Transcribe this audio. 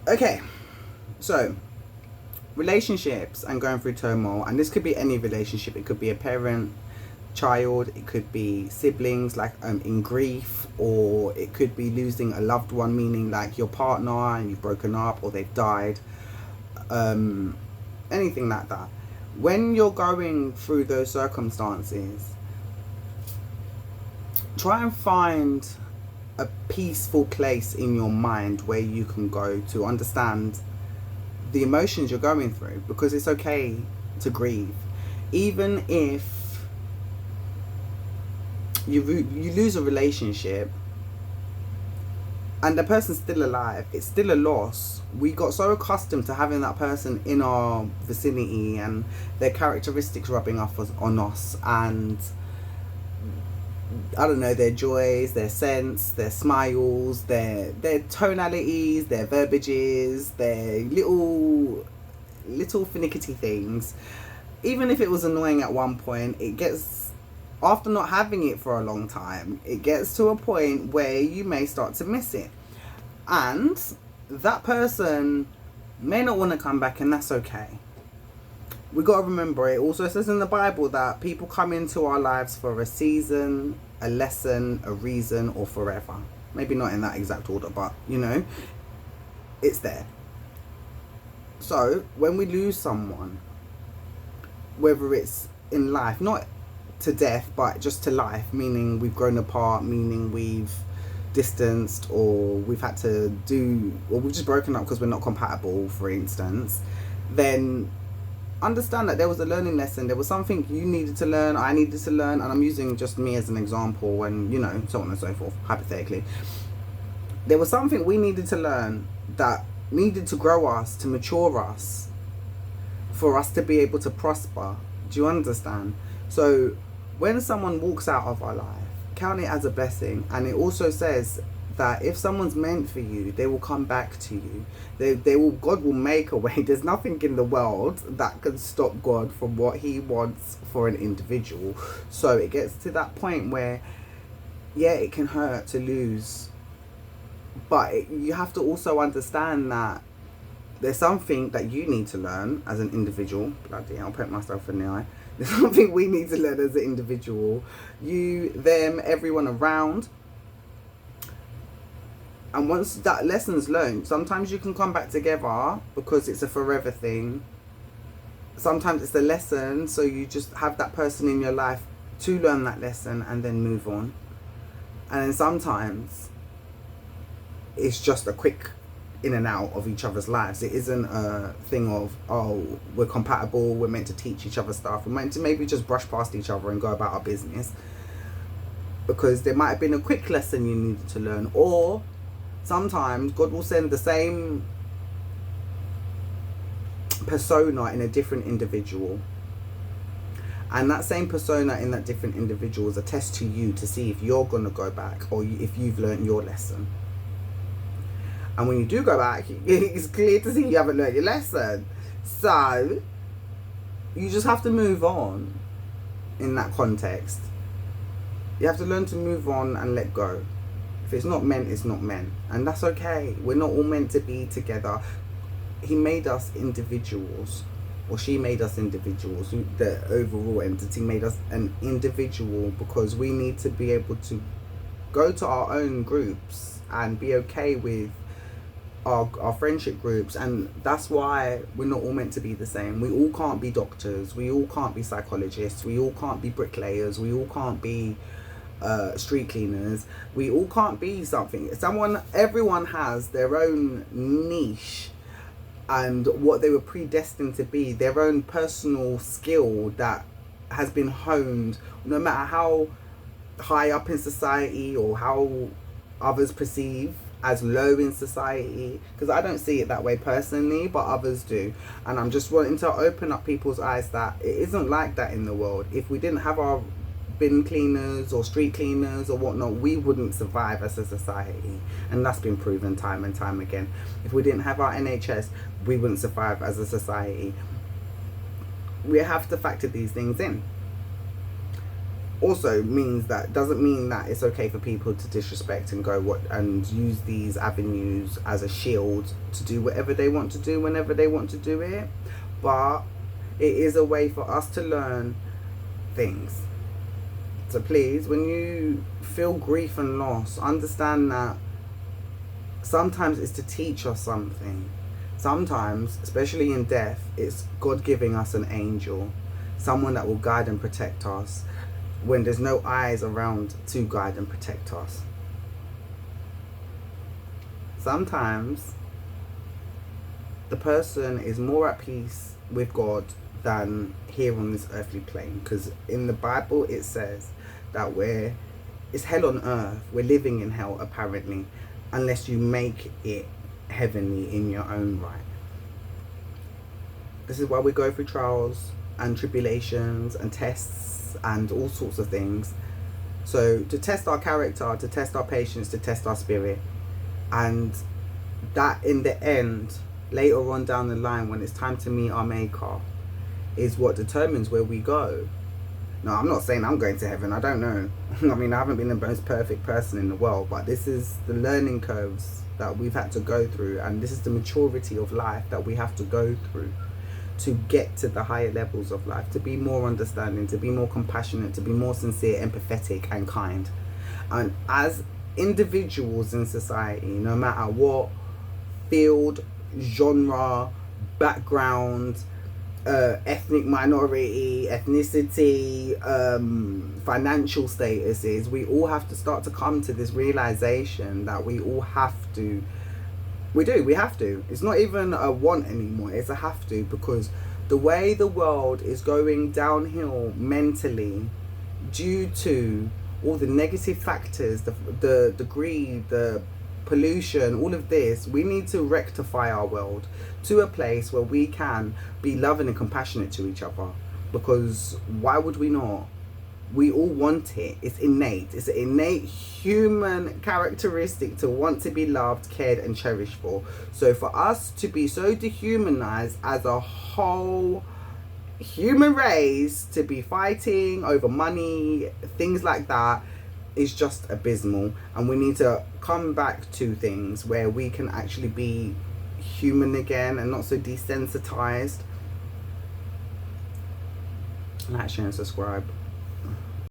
Okay, so relationships and going through turmoil, and this could be any relationship. It could be a parent child, it could be siblings, like in grief, or it could be losing a loved one, meaning like your partner and you've broken up or they've died, um anything like that. When you're going through those circumstances, try and find a peaceful place in your mind where you can go to understand the emotions you're going through, because it's okay to grieve. Even if you lose a relationship and the person's still alive, it's still a loss. We got so accustomed to having that person in our vicinity and their characteristics rubbing off on us, and I don't know, their joys, their scents, their smiles, their tonalities, their verbiages, their little finicky things. Even if it was annoying at one point, it gets, after not having it for a long time, it gets to a point where you may start to miss it. And that person may not want to come back, and that's okay. We got to remember, it also says in the Bible that people come into our lives for a season, a lesson, a reason, or forever. Maybe not in that exact order, but it's there. So when we lose someone, whether it's in life, not to death, but just to life, meaning we've grown apart, meaning we've distanced, or we've had to do, or we've just broken up because we're not compatible, for instance, then understand that there was a learning lesson. There was something you needed to learn, I needed to learn, and I'm using just me as an example, and so on and so forth, hypothetically. There was something we needed to learn that needed to grow us, to mature us, for us to be able to prosper. Do you understand? So when someone walks out of our life, count it as a blessing. And it also says that if someone's meant for you, they will come back to you. They will, God will make a way. There's nothing in the world that can stop God from what he wants for an individual. So it gets to that point where, yeah, it can hurt to lose, but you have to also understand that there's something that you need to learn as an individual. Bloody hell, I'll poke myself in the eye. There's something we need to learn as an individual. You, them, everyone around. And once that lesson's learned, sometimes you can come back together because it's a forever thing. Sometimes it's a lesson, so you just have that person in your life to learn that lesson and then move on. And then sometimes it's just a quick in and out of each other's lives. It isn't a thing of, oh, we're compatible, we're meant to teach each other stuff, we're meant to maybe just brush past each other and go about our business, because there might have been a quick lesson you needed to learn. Or sometimes God will send the same persona in a different individual, and that same persona in that different individual is a test to you to see if you're going to go back, or if you've learned your lesson. And when you do go back, it's clear to see you haven't learned your lesson. So you just have to move on in that context. You have to learn to move on and let go. If it's not meant, it's not meant. And that's okay. We're not all meant to be together. He made us individuals, or she made us individuals. The overall entity made us an individual, because we need to be able to go to our own groups and be okay with our friendship groups. And that's why we're not all meant to be the same. We all can't be doctors, we all can't be psychologists, we all can't be bricklayers, we all can't be street cleaners, we all can't be something. Everyone has their own niche and what they were predestined to be, their own personal skill that has been honed, no matter how high up in society or how others perceive as low in society, because I don't see it that way personally, but others do. And I'm just wanting to open up people's eyes that it isn't like that in the world. If we didn't have our bin cleaners or street cleaners or whatnot, we wouldn't survive as a society, and that's been proven time and time again. If we didn't have our NHS, we wouldn't survive as a society. We have to factor these things in. also doesn't mean that it's okay for people to disrespect and and use these avenues as a shield to do whatever they want to do whenever they want to do it. But it is a way for us to learn things. So please, when you feel grief and loss, understand that sometimes it's to teach us something. Sometimes, especially in death, it's God giving us an angel, someone that will guide and protect us when there's no eyes around to guide and protect us. Sometimes the person is more at peace with God than here on this earthly plane, because in the Bible it says that it's hell on earth. We're living in hell apparently, unless you make it heavenly in your own right. This is why we go through trials and tribulations and tests and all sorts of things. So to test our character, to test our patience, to test our spirit, and that in the end, later on down the line, when it's time to meet our maker, is what determines where we go. No, I'm not saying I'm going to heaven. I don't know. I mean, I haven't been the most perfect person in the world, but this is the learning curves that we've had to go through, and this is the maturity of life that we have to go through to get to the higher levels of life, to be more understanding, to be more compassionate, to be more sincere, empathetic and kind. And as individuals in society, no matter what field, genre, background, ethnic minority, ethnicity, financial statuses, we all have to start to come to this realization that we have to. It's not even a want anymore, it's a have to, because the way the world is going downhill mentally due to all the negative factors, the greed, the pollution, all of this, we need to rectify our world to a place where we can be loving and compassionate to each other, because why would we not? We all want it. It's innate. It's an innate human characteristic to want to be loved, cared and cherished for. So for us to be so dehumanized as a whole human race, to be fighting over money, things like that, is just abysmal. And we need to come back to things where we can actually be human again and not so desensitized. Like, share and subscribe.